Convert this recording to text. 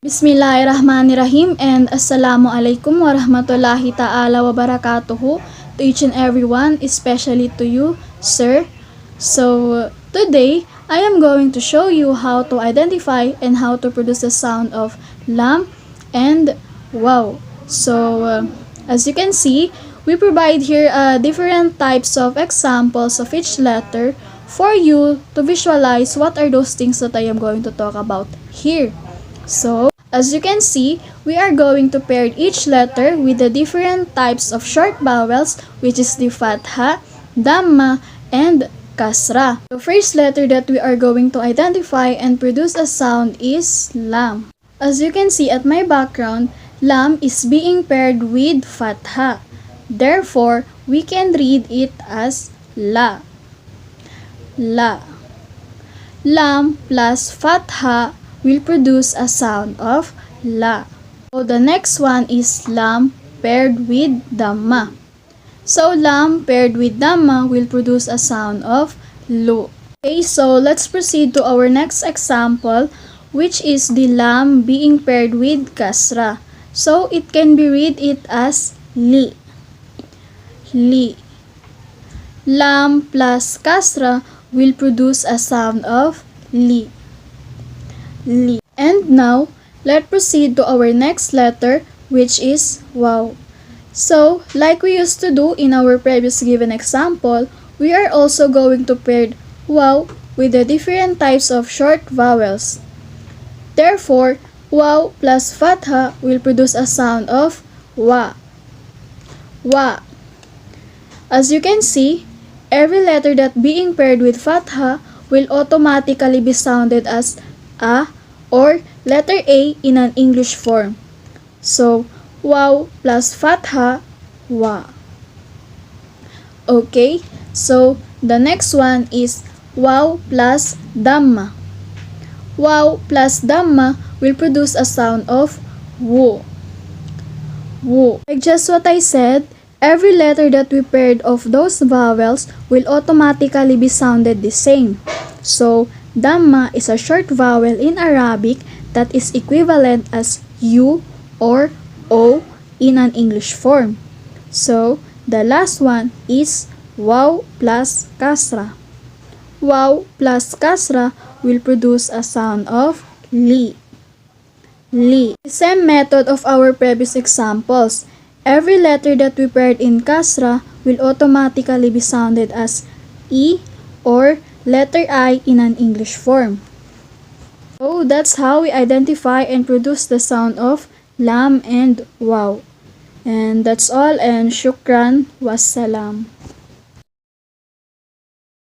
Bismillahirrahmanirrahim and Assalamu alaikum warahmatullahi ta'ala wabarakatuhu to each and everyone, especially to you, sir. So, today, I am going to show you how to identify and how to produce the sound of lam and waw. So, as you can see, we provide here different types of examples of each letter for you to visualize what are those things that I am going to talk about here. So, as you can see, we are going to pair each letter with the different types of short vowels, which is the fatha, dhamma, and kasra. The first letter that we are going to identify and produce a sound is lam. As you can see at my background, lam is being paired with fatha. Therefore, we can read it as la. La. Lam plus fatha will produce a sound of la. So the next one is lam paired with dhamma. So lam paired with dhamma will produce a sound of lu. Okay, so let's proceed to our next example, which is the lam being paired with kasra. So it can be read it as li. Li. Lam plus kasra will produce a sound of li. Li. And now, let's proceed to our next letter, which is waw. So, like we used to do in our previous given example, we are also going to pair waw with the different types of short vowels. Therefore, waw plus fatha will produce a sound of wa. Wa. As you can see, every letter that being paired with fatha will automatically be sounded as a or letter A in an English form. So, waw plus fatha, wa. Okay, so the next one is waw plus dhamma. Waw plus dhamma will produce a sound of wo. Wo. Like just what I said, every letter that we paired of those vowels will automatically be sounded the same. So, dhamma is a short vowel in Arabic that is equivalent as U or O in an English form. So, the last one is waw plus kasra. Waw plus kasra will produce a sound of li. Li. The same method of our previous examples. Every letter that we paired in kasra will automatically be sounded as E or letter I in an English form. So that's how we identify and produce the sound of lam and waw. And that's all, and shukran, wassalam.